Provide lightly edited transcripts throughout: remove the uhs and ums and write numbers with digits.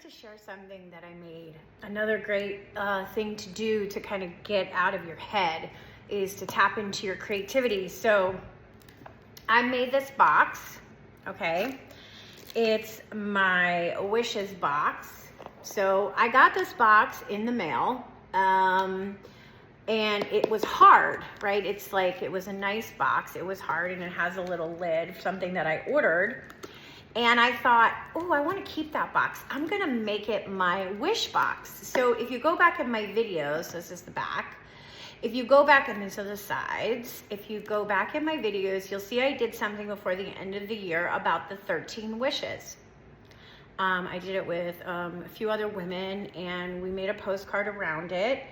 wanted to share something that I made. Another great thing to do to kind of get out of your head is to tap into your creativity. So I made this box, okay? It's my wishes box. So I got this box in the mail, and it was hard, right? It's like, it was a nice box. It was hard, and it has a little lid, something that I ordered. And I thought, oh, I want to keep that box. I'm gonna make it my wish box. So if you go back in my videos, this is the back. If you go back, and these are the sides. If you go back in my videos, you'll see I did something before the end of the year about the 13 wishes. I did it with a few other women, and we made a postcard around it.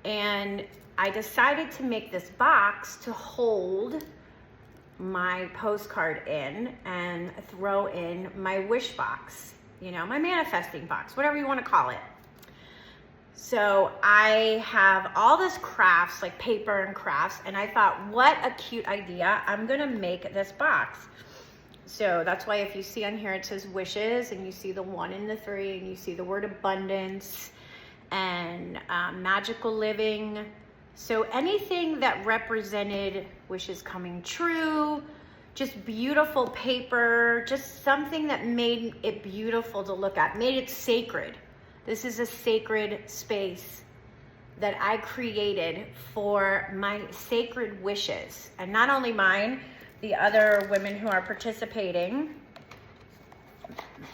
And I decided to make this box to hold my postcard in and throw in my wish box, you know, my manifesting box, whatever you want to call it. So I have all this crafts, like paper and crafts, and I thought, what a cute idea. I'm gonna make this box. So that's why if you see on here, it says wishes, and you see the 1 and the 3, and you see the word abundance and magical living. So anything that represented wishes coming true, just beautiful paper, just something that made it beautiful to look at, made it sacred. This is a sacred space that I created for my sacred wishes. And not only mine, the other women who are participating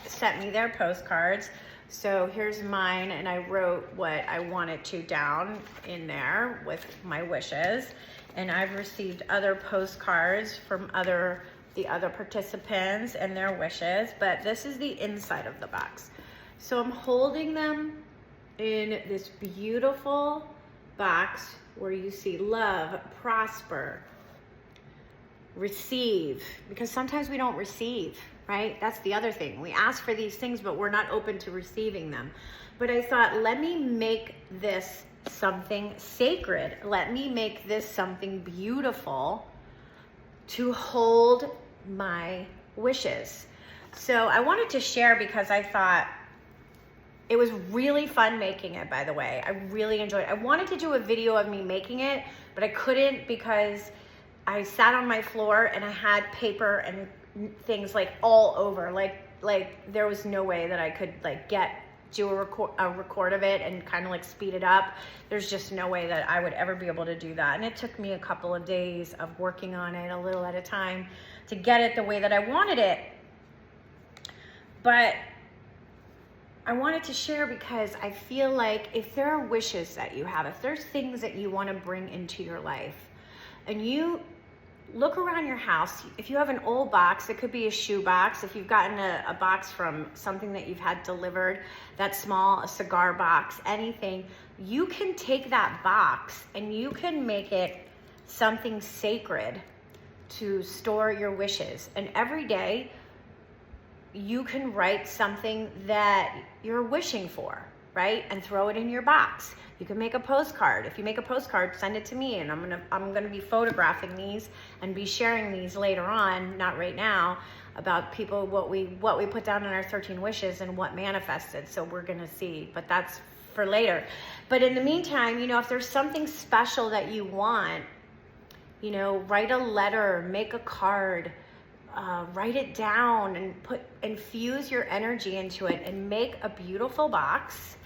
sent me their postcards. So here's mine, and I wrote what I wanted to down in there with my wishes. And I've received other postcards from the other participants and their wishes, but this is the inside of the box. So I'm holding them in this beautiful box where you see love, prosper, receive, because sometimes we don't receive, right? That's the other thing. We ask for these things, but we're not open to receiving them. But I thought, let me make this something sacred. Let me make this something beautiful to hold my wishes. So I wanted to share because I thought it was really fun making it, by the way. I really enjoyed it. I wanted to do a video of me making it, but I couldn't because I sat on my floor and I had paper and things like all over. Like there was no way that I could like do a record of it and kind of like speed it up. There's just no way that I would ever be able to do that. And it took me a couple of days of working on it a little at a time to get it the way that I wanted it. But I wanted to share because I feel like if there are wishes that you have, if there's things that you want to bring into your life, and you look around your house, if you have an old box, it could be a shoe box. If you've gotten a box from something that you've had delivered, that's small, a cigar box, anything, you can take that box and you can make it something sacred to store your wishes. And every day you can write something that you're wishing for, right? And throw it in your box. You can make a postcard. If you make a postcard, send it to me, and I'm gonna be photographing these and be sharing these later on, not right now, about people, what we put down in our 13 wishes and what manifested. So we're gonna see, but that's for later. But in the meantime, you know, if there's something special that you want, you know, write a letter, make a card, write it down, and infuse your energy into it, and make a beautiful box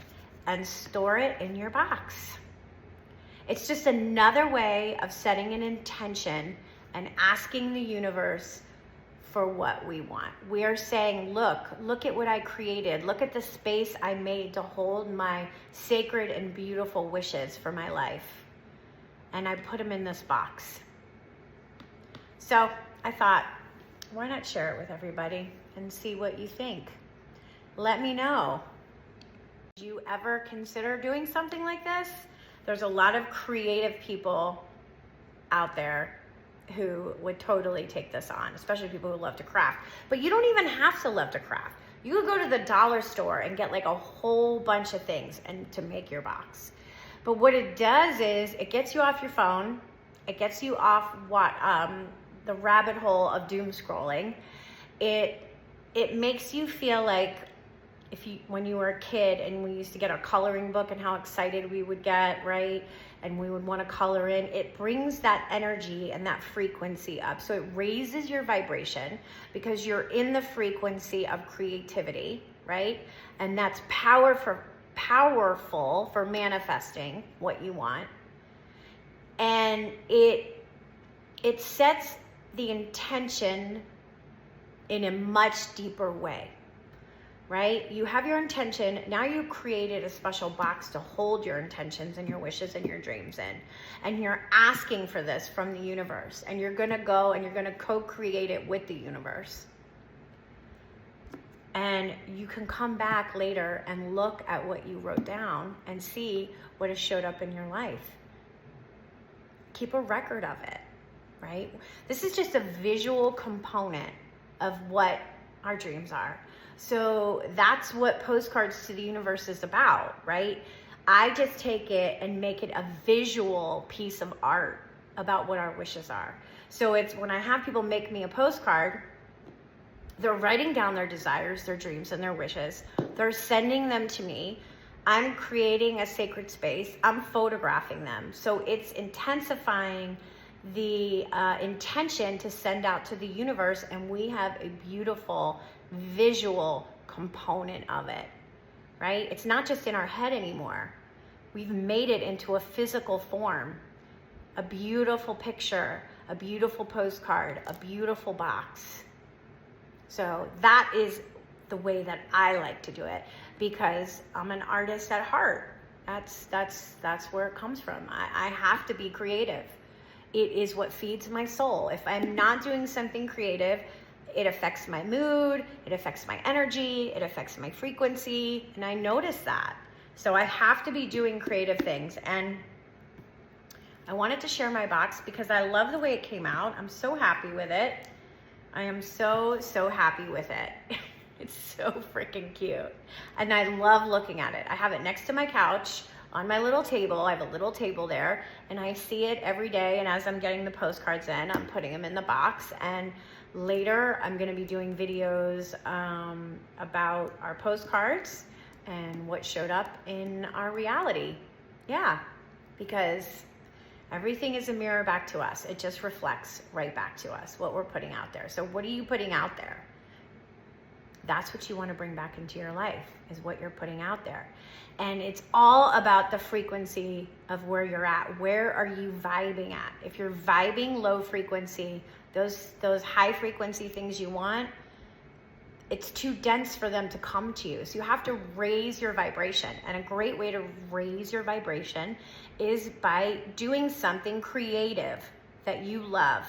and store it in your box. It's just another way of setting an intention and asking the universe for what we want. We are saying, look at what I created. Look at the space I made to hold my sacred and beautiful wishes for my life. And I put them in this box. So I thought, why not share it with everybody and see what you think? Let me know. Did you ever consider doing something like this? There's a lot of creative people out there who would totally take this on, especially people who love to craft. But you don't even have to love to craft. You could go to the dollar store and get like a whole bunch of things and to make your box. But what it does is it gets you off your phone. It gets you off the rabbit hole of doom scrolling. It makes you feel like when you were a kid and we used to get our coloring book and how excited we would get, right? And we would want to color in, it brings that energy and that frequency up. So it raises your vibration because you're in the frequency of creativity, right? And that's powerful for manifesting what you want. And it sets the intention in a much deeper way, right? You have your intention. Now you've created a special box to hold your intentions and your wishes and your dreams in. And you're asking for this from the universe. And you're going to go and you're going to co-create it with the universe. And you can come back later and look at what you wrote down and see what has showed up in your life. Keep a record of it, right? This is just a visual component of what our dreams are. So that's what Postcards to the Universe is about, right? I just take it and make it a visual piece of art about what our wishes are. So it's when I have people make me a postcard, they're writing down their desires, their dreams, and their wishes. They're sending them to me. I'm creating a sacred space. I'm photographing them. So it's intensifying the intention to send out to the universe, and we have a beautiful visual component of it, right? It's not just in our head anymore. We've made it into a physical form, a beautiful picture, a beautiful postcard, a beautiful box. So that is the way that I like to do it, because I'm an artist at heart. That's where it comes from. I have to be creative. It is what feeds my soul. If I'm not doing something creative, it affects my mood, it affects my energy, it affects my frequency, and I notice that. So I have to be doing creative things. And I wanted to share my box because I love the way it came out. I'm so happy with it. I am so happy with it. It's so freaking cute. And I love looking at it. I have it next to my couch on my little table. I have a little table there, and I see it every day. And as I'm getting the postcards in, I'm putting them in the box. And later, I'm going to be doing videos about our postcards and what showed up in our reality. Yeah, because everything is a mirror back to us. It just reflects right back to us what we're putting out there. So what are you putting out there? That's what you want to bring back into your life, is what you're putting out there. And it's all about the frequency of where you're at. Where are you vibing at? If you're vibing low frequency, those high frequency things you want, it's too dense for them to come to you. So you have to raise your vibration. And a great way to raise your vibration is by doing something creative that you love.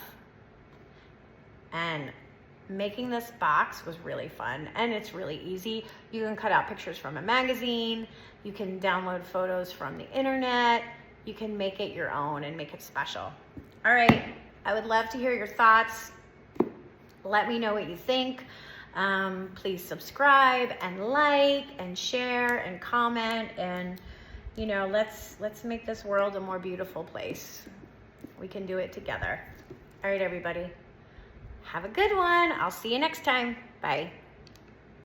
And making this box was really fun, and it's really easy. You can cut out pictures from a magazine. You can download photos from the internet. You can make it your own and make it special. All right, I would love to hear your thoughts. Let me know what you think. Please subscribe and like and share and comment, and let's make this world a more beautiful place. We can do it together. All right, everybody. Have a good one. I'll see you next time. Bye.